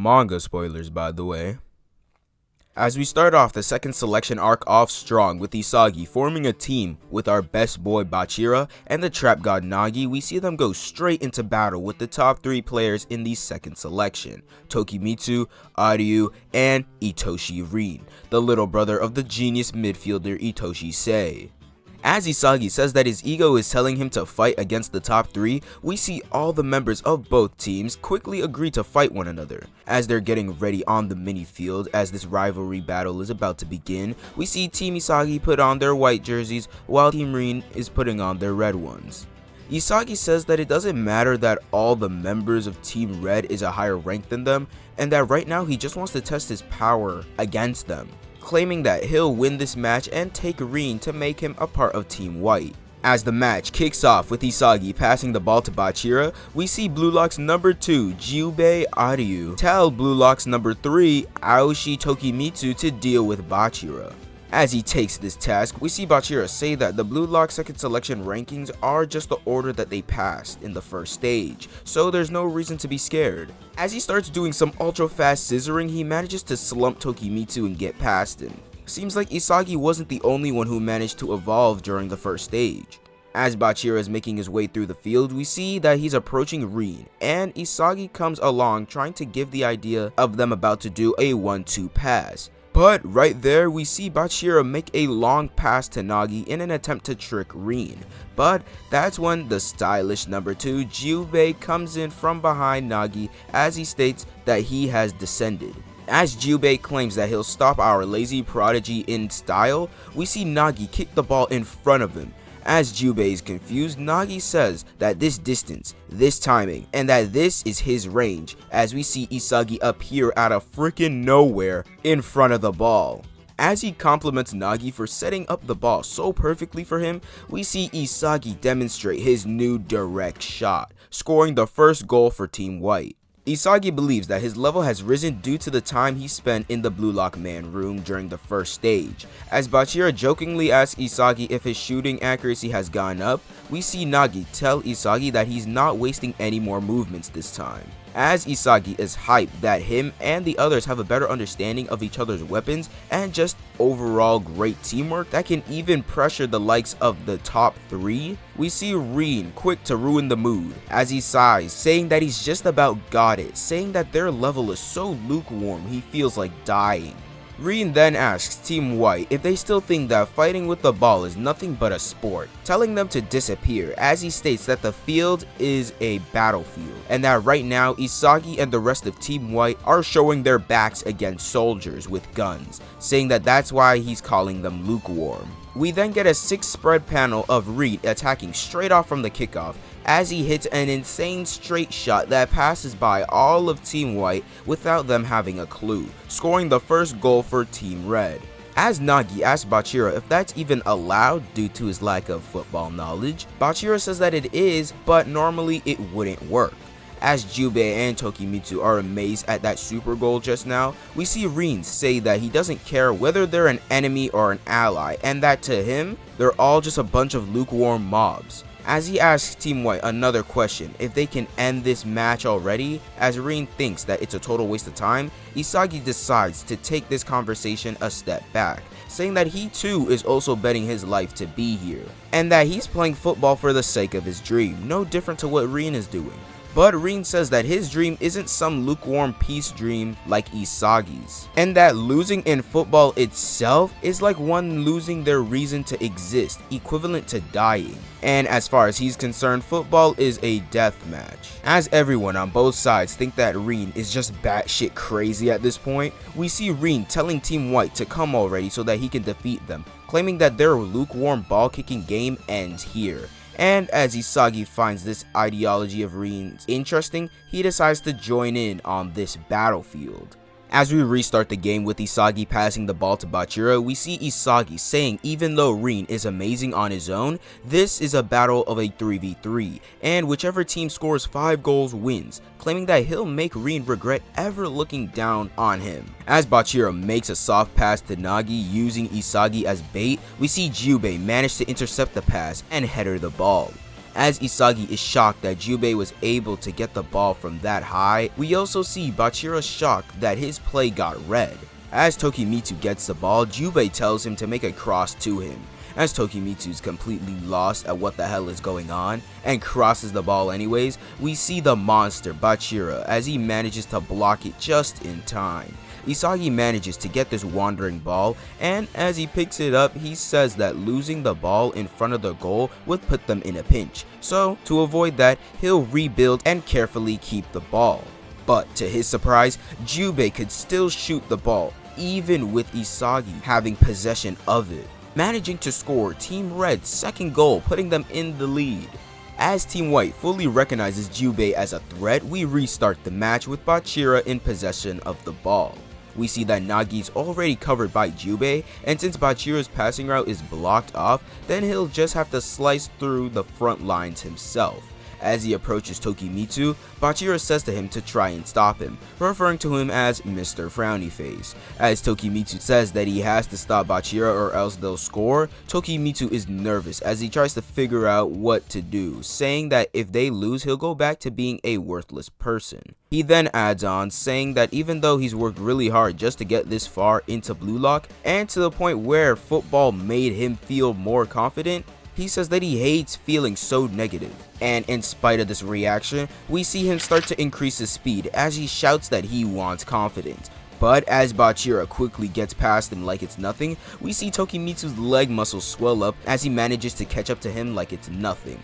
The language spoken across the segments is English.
Manga spoilers, by the way. As we start off the second selection arc off strong with Isagi forming a team with our best boy Bachira and the trap god Nagi, we see them go straight into battle with the top 3 players in the second selection, Tokimitsu, Haikyuu, and Itoshi Rin, the little brother of the genius midfielder Itoshi Sei. As Isagi says that his ego is telling him to fight against the top 3, we see all the members of both teams quickly agree to fight one another. As they're getting ready on the mini field as this rivalry battle is about to begin, we see Team Isagi put on their white jerseys while Team Rin is putting on their red ones. Isagi says that it doesn't matter that all the members of Team Red is a higher rank than them, and that right now he just wants to test his power against them, claiming that he'll win this match and take Rin to make him a part of Team White. As the match kicks off with Isagi passing the ball to Bachira, we see Blue Lock's number 2, Jyubei Haikyuu, tell Blue Lock's number 3, Aoshi Tokimitsu to deal with Bachira. As he takes this task, we see Bachira say that the Blue Lock second selection rankings are just the order that they passed in the first stage, so there's no reason to be scared. As he starts doing some ultra fast scissoring, he manages to slump Tokimitsu and get past him. Seems like Isagi wasn't the only one who managed to evolve during the first stage. As Bachira is making his way through the field, we see that he's approaching Rin, and Isagi comes along trying to give the idea of them about to do a 1-2 pass. But right there, we see Bachira make a long pass to Nagi in an attempt to trick Rin. But that's when the stylish number 2, Jyubei, comes in from behind Nagi as he states that he has descended. As Jyubei claims that he'll stop our lazy prodigy in style, we see Nagi kick the ball in front of him. As Jyubei is confused, Nagi says that this distance, this timing, and that this is his range, as we see Isagi appear out of freaking nowhere in front of the ball. As he compliments Nagi for setting up the ball so perfectly for him, we see Isagi demonstrate his new direct shot, scoring the first goal for Team White. Isagi believes that his level has risen due to the time he spent in the Blue Lock man room during the first stage. As Bachira jokingly asks Isagi if his shooting accuracy has gone up, we see Nagi tell Isagi that he's not wasting any more movements this time. As Isagi is hyped that him and the others have a better understanding of each other's weapons and just overall great teamwork that can even pressure the likes of the top 3, we see Rin quick to ruin the mood as he sighs, saying that he's just about got it, saying that their level is so lukewarm he feels like dying. Rin then asks Team White if they still think that fighting with the ball is nothing but a sport, telling them to disappear as he states that the field is a battlefield and that right now Isagi and the rest of Team White are showing their backs against soldiers with guns, saying that that's why he's calling them lukewarm. We then get a 6 spread panel of Rin attacking straight off from the kickoff as he hits an insane straight shot that passes by all of Team White without them having a clue, scoring the first goal for Team Red. As Nagi asks Bachira if that's even allowed due to his lack of football knowledge, Bachira says that it is, but normally it wouldn't work. As Jyubei and Tokimitsu are amazed at that super goal just now, we see Rin say that he doesn't care whether they're an enemy or an ally, and that to him, they're all just a bunch of lukewarm mobs. As he asks Team White another question if they can end this match already, as Rin thinks that it's a total waste of time, Isagi decides to take this conversation a step back, saying that he too is also betting his life to be here, and that he's playing football for the sake of his dream, no different to what Rin is doing. But Rin says that his dream isn't some lukewarm peace dream like Isagi's, and that losing in football itself is like one losing their reason to exist, equivalent to dying. And as far as he's concerned, football is a death match. As everyone on both sides think that Rin is just batshit crazy at this point, we see Rin telling Team White to come already so that he can defeat them, claiming that their lukewarm ball kicking game ends here. And as Isagi finds this ideology of Rin's interesting, he decides to join in on this battlefield. As we restart the game with Isagi passing the ball to Bachira, we see Isagi saying even though Rin is amazing on his own, this is a battle of a 3v3, and whichever team scores 5 goals wins, claiming that he'll make Rin regret ever looking down on him. As Bachira makes a soft pass to Nagi using Isagi as bait, we see Jyubei manage to intercept the pass and header the ball. As Isagi is shocked that Jyubei was able to get the ball from that high, we also see Bachira shocked that his play got read. As Tokimitsu gets the ball, Jyubei tells him to make a cross to him. As Tokimitsu is completely lost at what the hell is going on and crosses the ball anyways, we see the monster Bachira as he manages to block it just in time. Isagi manages to get this wandering ball, and as he picks it up, he says that losing the ball in front of the goal would put them in a pinch. So, to avoid that, he'll rebuild and carefully keep the ball. But to his surprise, Jyubei could still shoot the ball, even with Isagi having possession of it, managing to score Team Red's second goal, putting them in the lead. As Team White fully recognizes Jyubei as a threat, we restart the match with Bachira in possession of the ball. We see that Nagi's already covered by Jyubei, and since Bachira's passing route is blocked off, then he'll just have to slice through the front lines himself. As he approaches Tokimitsu, Bachira says to him to try and stop him, referring to him as Mr. Frowny Face. As Tokimitsu says that he has to stop Bachira or else they'll score, Tokimitsu is nervous as he tries to figure out what to do, saying that if they lose he'll go back to being a worthless person. He then adds on, saying that even though he's worked really hard just to get this far into Blue Lock, and to the point where football made him feel more confident, he says that he hates feeling so negative. And in spite of this reaction, we see him start to increase his speed as he shouts that he wants confidence. But as Bachira quickly gets past him like it's nothing, we see Tokimitsu's leg muscles swell up as he manages to catch up to him like it's nothing.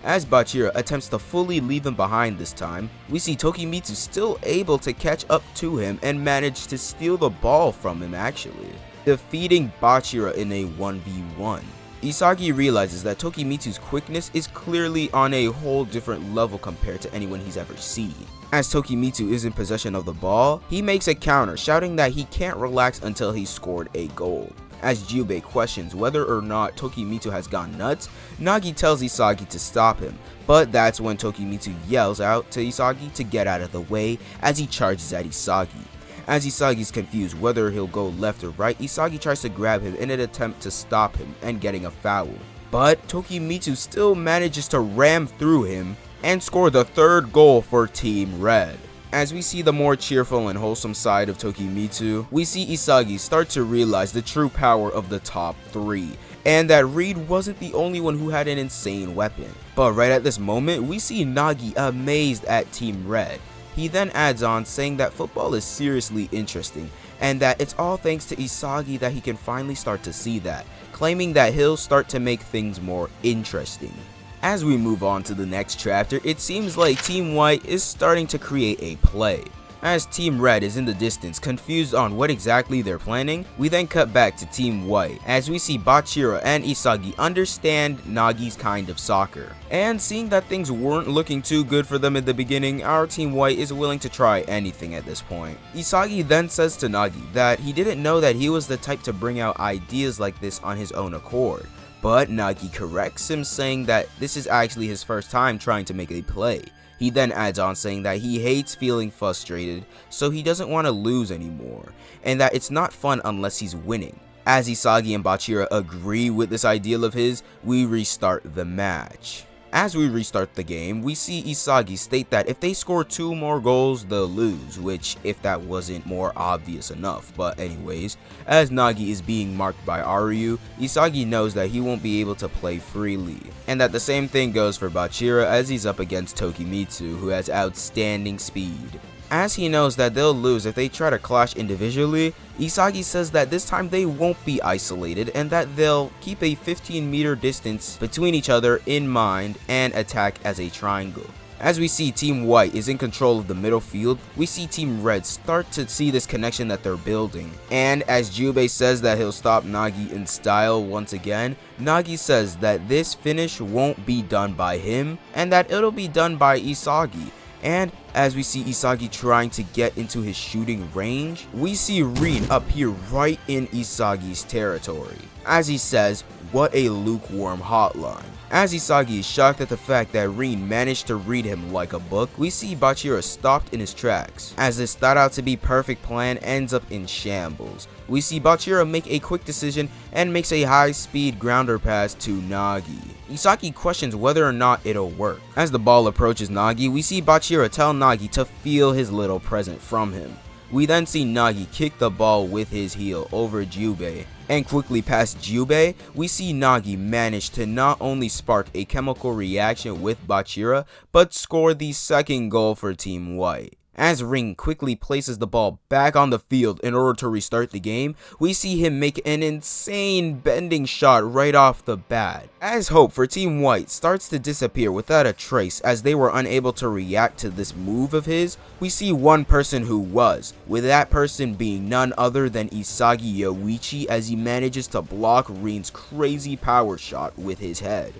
As Bachira attempts to fully leave him behind this time, we see Tokimitsu still able to catch up to him and manage to steal the ball from him actually, defeating Bachira in a 1v1. Isagi realizes that Tokimitsu's quickness is clearly on a whole different level compared to anyone he's ever seen. As Tokimitsu is in possession of the ball, he makes a counter, shouting that he can't relax until he's scored a goal. As Jyubei questions whether or not Tokimitsu has gone nuts, Nagi tells Isagi to stop him, but that's when Tokimitsu yells out to Isagi to get out of the way as he charges at Isagi. As Isagi's confused whether he'll go left or right, Isagi tries to grab him in an attempt to stop him and getting a foul. But Tokimitsu still manages to ram through him and score the third goal for Team Red. As we see the more cheerful and wholesome side of Tokimitsu, we see Isagi start to realize the true power of the top three, and that Reed wasn't the only one who had an insane weapon. But right at this moment, we see Nagi amazed at Team Red. He then adds on, saying that football is seriously interesting, and that it's all thanks to Isagi that he can finally start to see that, claiming that he'll start to make things more interesting. As we move on to the next chapter, it seems like Team White is starting to create a play. As Team Red is in the distance, confused on what exactly they're planning, we then cut back to Team White, as we see Bachira and Isagi understand Nagi's kind of soccer. And seeing that things weren't looking too good for them in the beginning, our Team White is willing to try anything at this point. Isagi then says to Nagi that he didn't know that he was the type to bring out ideas like this on his own accord. But Nagi corrects him, saying that this is actually his first time trying to make a play. He then adds on, saying that he hates feeling frustrated, so he doesn't want to lose anymore, and that it's not fun unless he's winning. As Isagi and Bachira agree with this ideal of his, we restart the match. As we restart the game, we see Isagi state that if they score 2 more goals, they'll lose, which if that wasn't more obvious enough. But anyways, as Nagi is being marked by Aryu, Isagi knows that he won't be able to play freely. And that the same thing goes for Bachira as he's up against Tokimitsu, who has outstanding speed. As he knows that they'll lose if they try to clash individually, Isagi says that this time they won't be isolated and that they'll keep a 15-meter distance between each other in mind and attack as a triangle. As we see Team White is in control of the middle field, we see Team Red start to see this connection that they're building. And as Jyubei says that he'll stop Nagi in style once again, Nagi says that this finish won't be done by him and that it'll be done by Isagi. And as we see Isagi trying to get into his shooting range, we see Rin appear right in Isagi's territory. As he says, "What a lukewarm hotline." As Isagi is shocked at the fact that Rin managed to read him like a book, we see Bachira stopped in his tracks, as this thought out to be perfect plan ends up in shambles. We see Bachira make a quick decision and makes a high speed grounder pass to Nagi. Isagi questions whether or not it'll work. As the ball approaches Nagi, we see Bachira tell Nagi to feel his little present from him. We then see Nagi kick the ball with his heel over Jyubei, and quickly past Jyubei, we see Nagi manage to not only spark a chemical reaction with Bachira, but score the second goal for Team White. As Ring quickly places the ball back on the field in order to restart the game, we see him make an insane bending shot right off the bat. As hope for Team White starts to disappear without a trace as they were unable to react to this move of his, we see one person who was, with that person being none other than Isagi Yoichi as he manages to block Rin's crazy power shot with his head.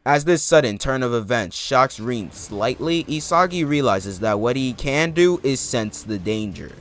As this sudden turn of events shocks Rin slightly, Isagi realizes that what he can do is sense the danger.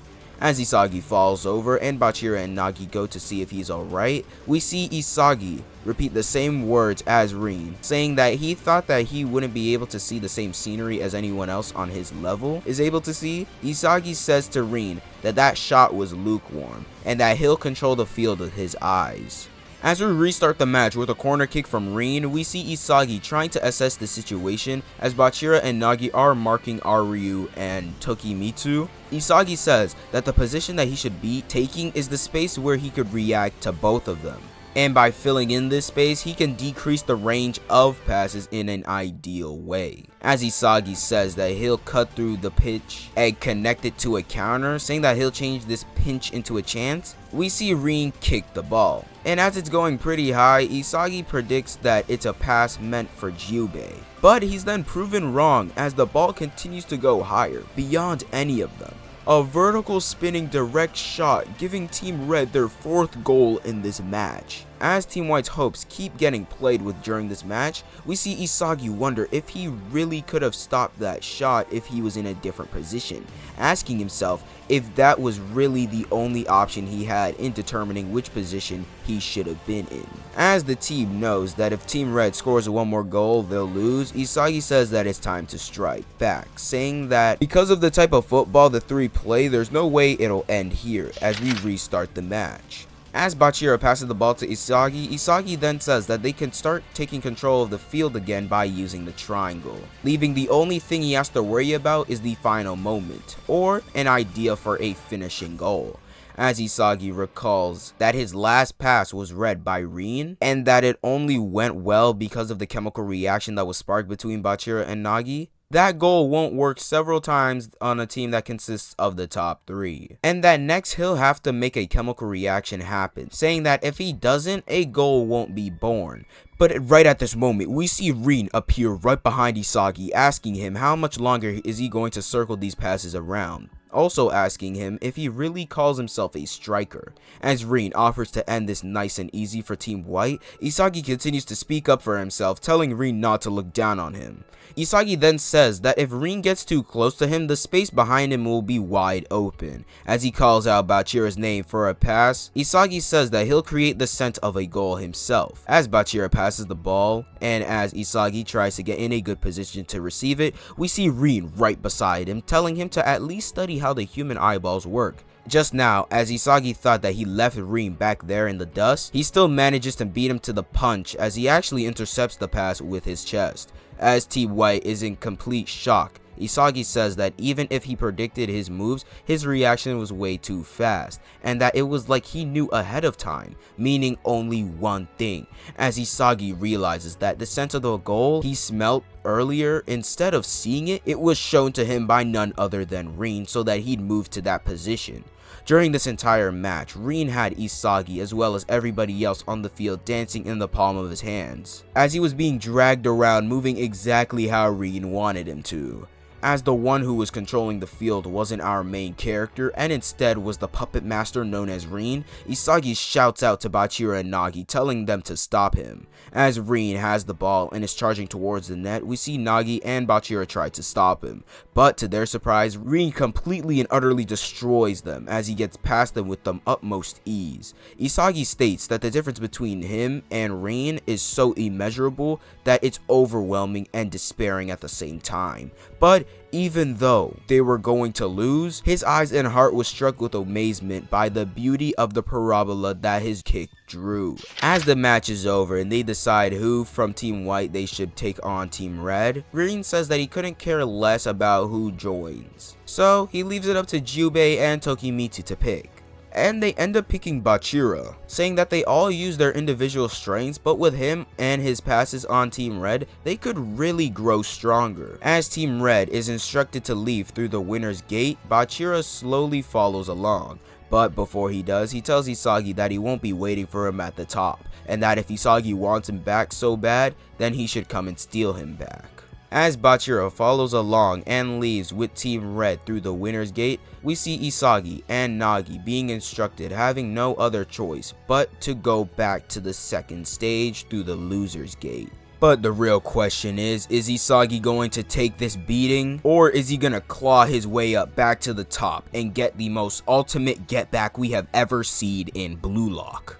As Isagi falls over and Bachira and Nagi go to see if he's alright, we see Isagi repeat the same words as Rin, saying that he thought that he wouldn't be able to see the same scenery as anyone else on his level is able to see. Isagi says to Rin that that shot was lukewarm, and that he'll control the field with his eyes. As we restart the match with a corner kick from Rin, we see Isagi trying to assess the situation as Bachira and Nagi are marking Aryu and Tokimitsu. Isagi says that the position that he should be taking is the space where he could react to both of them, and by filling in this space, he can decrease the range of passes in an ideal way. As Isagi says that he'll cut through the pitch and connect it to a counter, saying that he'll change this pinch into a chance, we see Rin kick the ball. And as it's going pretty high, Isagi predicts that it's a pass meant for Jyubei. But he's then proven wrong as the ball continues to go higher, beyond any of them. A vertical spinning direct shot giving Team Red their 4th goal in this match. As Team White's hopes keep getting played with during this match, we see Isagi wonder if he really could have stopped that shot if he was in a different position, asking himself if that was really the only option he had in determining which position he should have been in. As the team knows that if Team Red scores one more goal, they'll lose, Isagi says that it's time to strike back, saying that because of the type of football the three play, there's no way it'll end here as we restart the match. As Bachira passes the ball to Isagi, Isagi then says that they can start taking control of the field again by using the triangle, leaving the only thing he has to worry about is the final moment, or an idea for a finishing goal. As Isagi recalls that his last pass was read by Rin, and that it only went well because of the chemical reaction that was sparked between Bachira and Nagi, that goal won't work several times on a team that consists of the top 3. And that next he'll have to make a chemical reaction happen, saying that if he doesn't, a goal won't be born. But right at this moment, we see Rin appear right behind Isagi, asking him how much longer is he going to circle these passes around. Also asking him if he really calls himself a striker. As Rin offers to end this nice and easy for Team White, Isagi continues to speak up for himself, telling Rin not to look down on him. Isagi then says that if Rin gets too close to him, the space behind him will be wide open. As he calls out Bachira's name for a pass, Isagi says that he'll create the scent of a goal himself. As Bachira passes the ball, and as Isagi tries to get in a good position to receive it, we see Rin right beside him, telling him to at least study how the human eyeballs work. Just now, as Isagi thought that he left Rin back there in the dust, he still manages to beat him to the punch as he actually intercepts the pass with his chest. As Team White is in complete shock, Isagi says that even if he predicted his moves, his reaction was way too fast, and that it was like he knew ahead of time, meaning only one thing. As Isagi realizes that the scent of the goal he smelt earlier, instead of seeing it, it was shown to him by none other than Rin, so that he'd move to that position. During this entire match, Rin had Isagi as well as everybody else on the field dancing in the palm of his hands, as he was being dragged around, moving exactly how Rin wanted him to. As the one who was controlling the field wasn't our main character and instead was the puppet master known as Rin, Isagi shouts out to Bachira and Nagi, telling them to stop him. As Rin has the ball and is charging towards the net, we see Nagi and Bachira try to stop him, but to their surprise, Rin completely and utterly destroys them as he gets past them with the utmost ease. Isagi states that the difference between him and Rin is so immeasurable that it's overwhelming and despairing at the same time, but Even though they were going to lose, his eyes and heart was struck with amazement by the beauty of the parabola that his kick drew. As the match is over and they decide who from Team White they should take on Team Red, Green says that he couldn't care less about who joins. So he leaves it up to Jyubei and Tokimitsu to pick. And they end up picking Bachira, saying that they all use their individual strengths, but with him and his passes on Team Red, they could really grow stronger. As Team Red is instructed to leave through the winner's gate, Bachira slowly follows along. But before he does, he tells Isagi that he won't be waiting for him at the top, and that if Isagi wants him back so bad, then he should come and steal him back. As Bachira follows along and leaves with Team Red through the winner's gate, we see Isagi and Nagi being instructed, having no other choice but to go back to the second stage through the loser's gate. But the real question is Isagi going to take this beating, or is he gonna claw his way up back to the top and get the most ultimate get back we have ever seen in Blue Lock?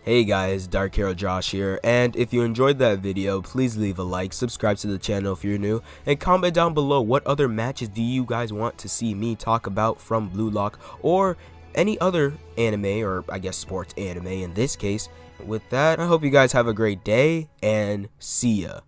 Hey guys, DarkheroJosh here, and if you enjoyed that video, please leave a like, subscribe to the channel if you're new, and comment down below what other matches do you guys want to see me talk about from Blue Lock, or any other anime, or I guess sports anime in this case. With that, I hope you guys have a great day, and see ya.